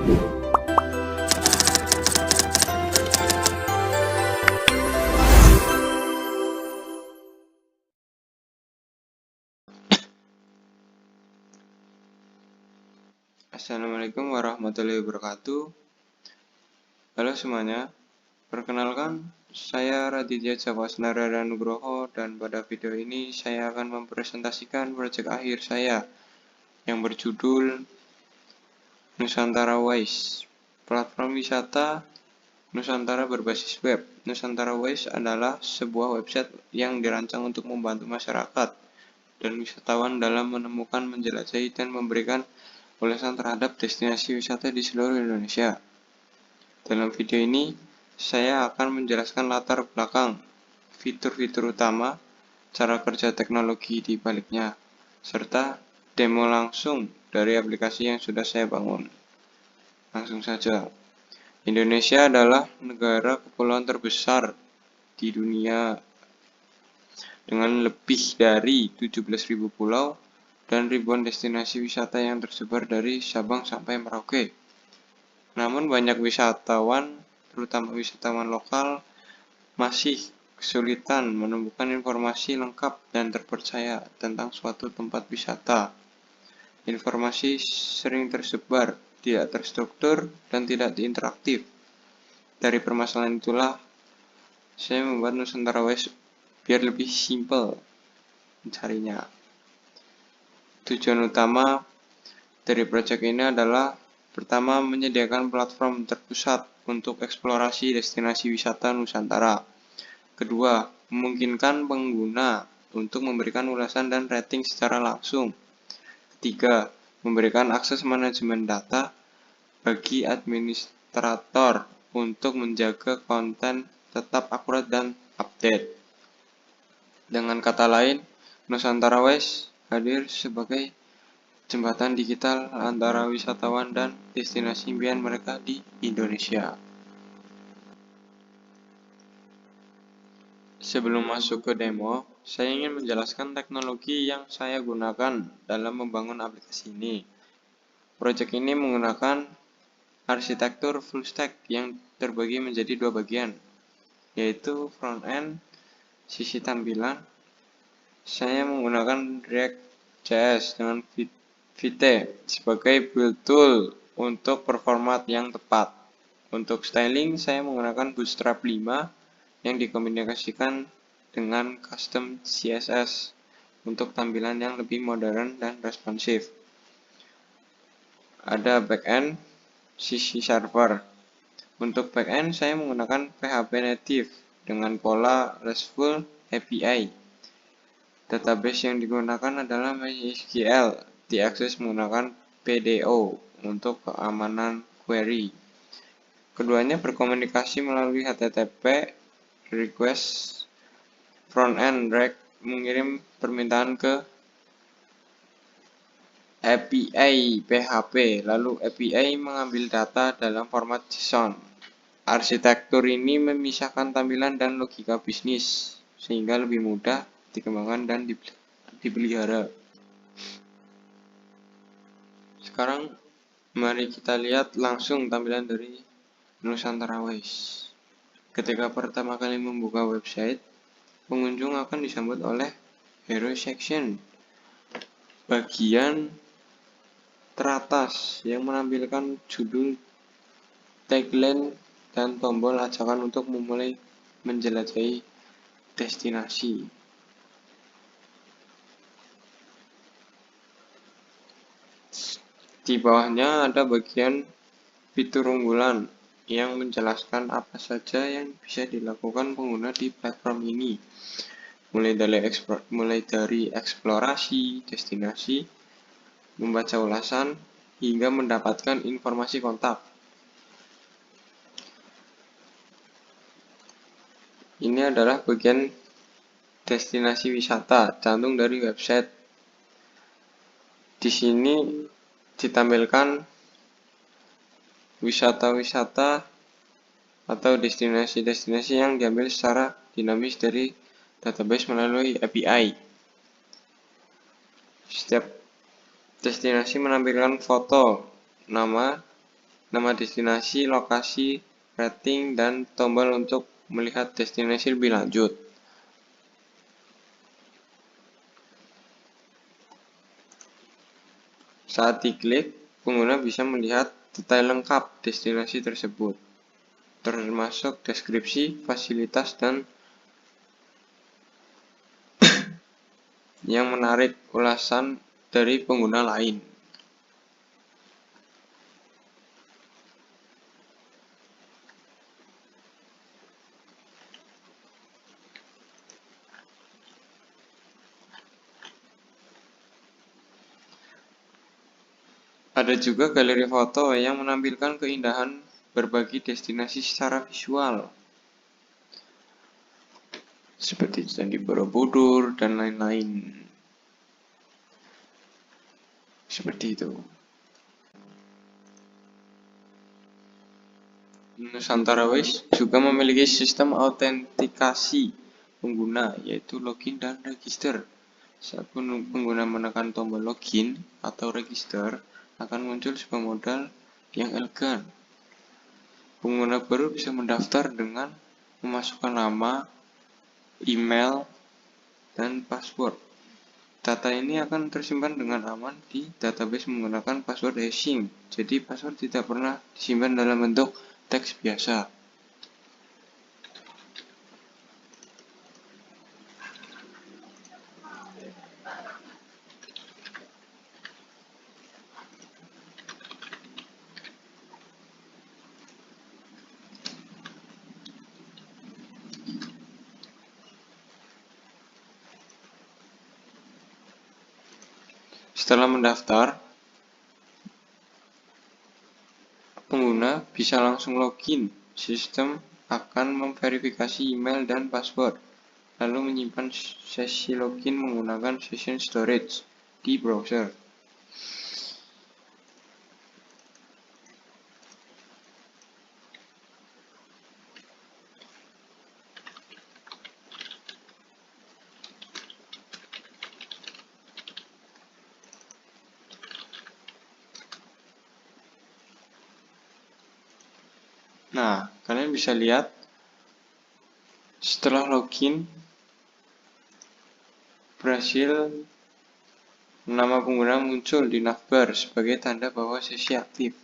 Assalamualaikum warahmatullahi wabarakatuh. Halo semuanya, perkenalkan saya Raditya Djapasnara Nugroho, dan pada video ini saya akan mempresentasikan proyek akhir saya yang berjudul Nusantara Wise, platform wisata Nusantara berbasis web. Nusantara Wise adalah sebuah website yang dirancang untuk membantu masyarakat dan wisatawan dalam menemukan, menjelajahi, dan memberikan ulasan terhadap destinasi wisata di seluruh Indonesia. Dalam video ini, saya akan menjelaskan latar belakang, fitur-fitur utama, cara kerja teknologi di baliknya, serta demo langsung dari aplikasi yang sudah saya bangun. Langsung saja. Indonesia adalah negara kepulauan terbesar di dunia dengan lebih dari 17.000 pulau dan ribuan destinasi wisata yang tersebar dari Sabang sampai Merauke. Namun banyak wisatawan, terutama wisatawan lokal, masih kesulitan menemukan informasi lengkap dan terpercaya tentang suatu tempat wisata. Informasi sering tersebar, tidak terstruktur, dan tidak interaktif. Dari permasalahan itulah, saya membuat Nusantara Wise biar lebih simpel mencarinya. Tujuan utama dari proyek ini adalah pertama, menyediakan platform terpusat untuk eksplorasi destinasi wisata Nusantara. Kedua, memungkinkan pengguna untuk memberikan ulasan dan rating secara langsung. Ketiga, memberikan akses manajemen data bagi administrator untuk menjaga konten tetap akurat dan update. Dengan kata lain, Nusantara Wise hadir sebagai jembatan digital antara wisatawan dan destinasi impian mereka di Indonesia. Sebelum masuk ke demo, saya ingin menjelaskan teknologi yang saya gunakan dalam membangun aplikasi ini. Proyek ini menggunakan arsitektur full stack yang terbagi menjadi dua bagian, yaitu front-end, sisi tampilan. Saya menggunakan React.js dengan Vite sebagai build tool untuk performat yang tepat. Untuk styling, saya menggunakan Bootstrap 5 yang dikombinasikan dengan custom CSS untuk tampilan yang lebih modern dan responsif. Ada backend, sisi server. Untuk backend, saya menggunakan PHP native dengan pola RESTful API. Database yang digunakan adalah MySQL, diakses menggunakan PDO untuk keamanan query. Keduanya berkomunikasi melalui HTTP request. Front-end React mengirim permintaan ke API PHP, lalu API mengambil data dalam format JSON. Arsitektur ini memisahkan tampilan dan logika bisnis, sehingga lebih mudah dikembangkan dan dipelihara. Sekarang mari kita lihat langsung tampilan dari Nusantara Wise. Ketika pertama kali membuka website, pengunjung akan disambut oleh Hero Section, bagian teratas yang menampilkan judul, tagline, dan tombol ajakan untuk memulai menjelajahi destinasi. Di bawahnya ada bagian fitur unggulan yang menjelaskan apa saja yang bisa dilakukan pengguna di platform ini, mulai dari eksplorasi destinasi, membaca ulasan, hingga mendapatkan informasi kontak. Ini adalah bagian destinasi wisata, jantung dari website. Di sini ditampilkan wisata-wisata atau destinasi-destinasi yang diambil secara dinamis dari database melalui API. Setiap destinasi menampilkan foto, nama, nama destinasi, lokasi, rating, dan tombol untuk melihat destinasi lebih lanjut. Saat diklik, pengguna bisa melihat detail lengkap destinasi tersebut, termasuk deskripsi, fasilitas, dan yang menarik ulasan dari pengguna lain. Ada juga galeri foto yang menampilkan keindahan berbagai destinasi secara visual, seperti Candi Borobudur dan lain-lain. Seperti itu. Nusantara Waste juga memiliki sistem autentikasi pengguna, yaitu login dan register. Saat pengguna menekan tombol login atau register, akan muncul sebuah modal yang elegan. Pengguna baru bisa mendaftar dengan memasukkan nama, email, dan password. Data ini akan tersimpan dengan aman di database menggunakan password hashing. Jadi password tidak pernah disimpan dalam bentuk teks biasa. Setelah mendaftar, pengguna bisa langsung login. Sistem akan memverifikasi email dan password, lalu menyimpan sesi login menggunakan session storage di browser. Nah, kalian bisa lihat setelah login berhasil, nama pengguna muncul di navbar sebagai tanda bahwa sesi aktif.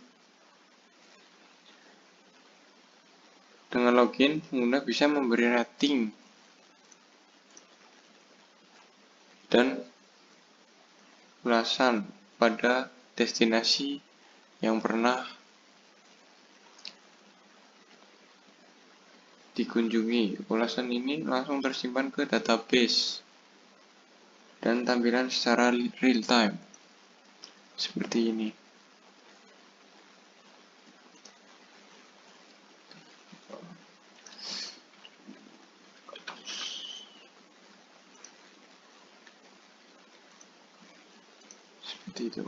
Dengan login, pengguna bisa memberi rating dan ulasan pada destinasi yang pernah dikunjungi. Ulasan ini langsung tersimpan ke database dan tampilan secara real time seperti ini. Seperti itu.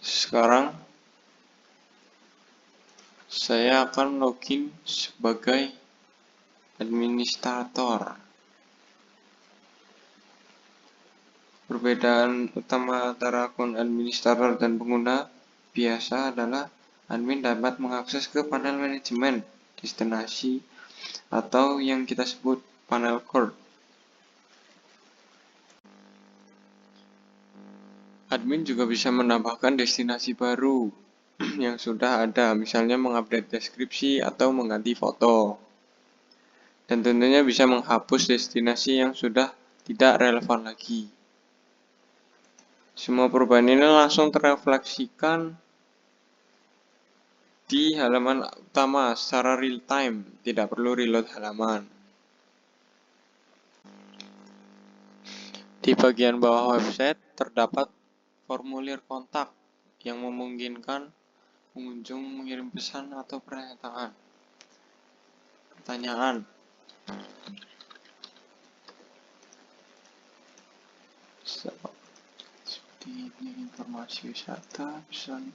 Sekarang saya akan login sebagai administrator. Perbedaan utama antara akun administrator dan pengguna biasa adalah admin dapat mengakses ke panel manajemen destinasi atau yang kita sebut panel core. Admin juga bisa menambahkan destinasi baru yang sudah ada, misalnya mengupdate deskripsi atau mengganti foto. Dan tentunya bisa menghapus destinasi yang sudah tidak relevan lagi. Semua perubahan ini langsung terrefleksikan di halaman utama secara real time, tidak perlu reload halaman. Di bagian bawah website terdapat formulir kontak yang memungkinkan pengunjung mengirim pesan atau pertanyaan. Seperti ini informasi wisata, pesan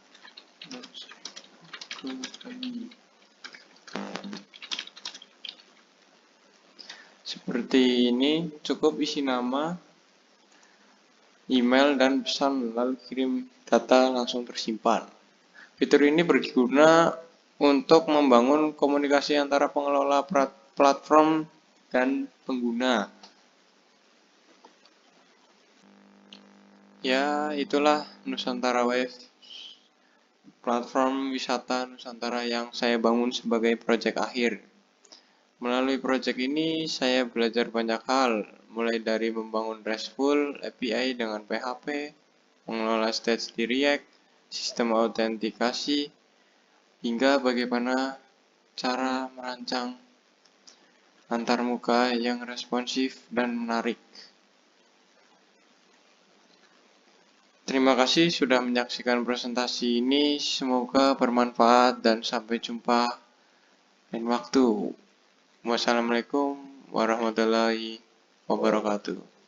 ke Seperti ini, cukup isi nama, email, dan pesan, lalu kirim data langsung tersimpan. Fitur ini berguna untuk membangun komunikasi antara pengelola platform dan pengguna. Ya, itulah Nusantara Wave, platform wisata Nusantara yang saya bangun sebagai proyek akhir. Melalui proyek ini, saya belajar banyak hal, mulai dari membangun RESTful API dengan PHP, mengelola stage di React, sistem autentikasi, hingga bagaimana cara merancang antarmuka yang responsif dan menarik. Terima kasih sudah menyaksikan presentasi ini, semoga bermanfaat dan sampai jumpa lain waktu. Wassalamualaikum warahmatullahi wabarakatuh.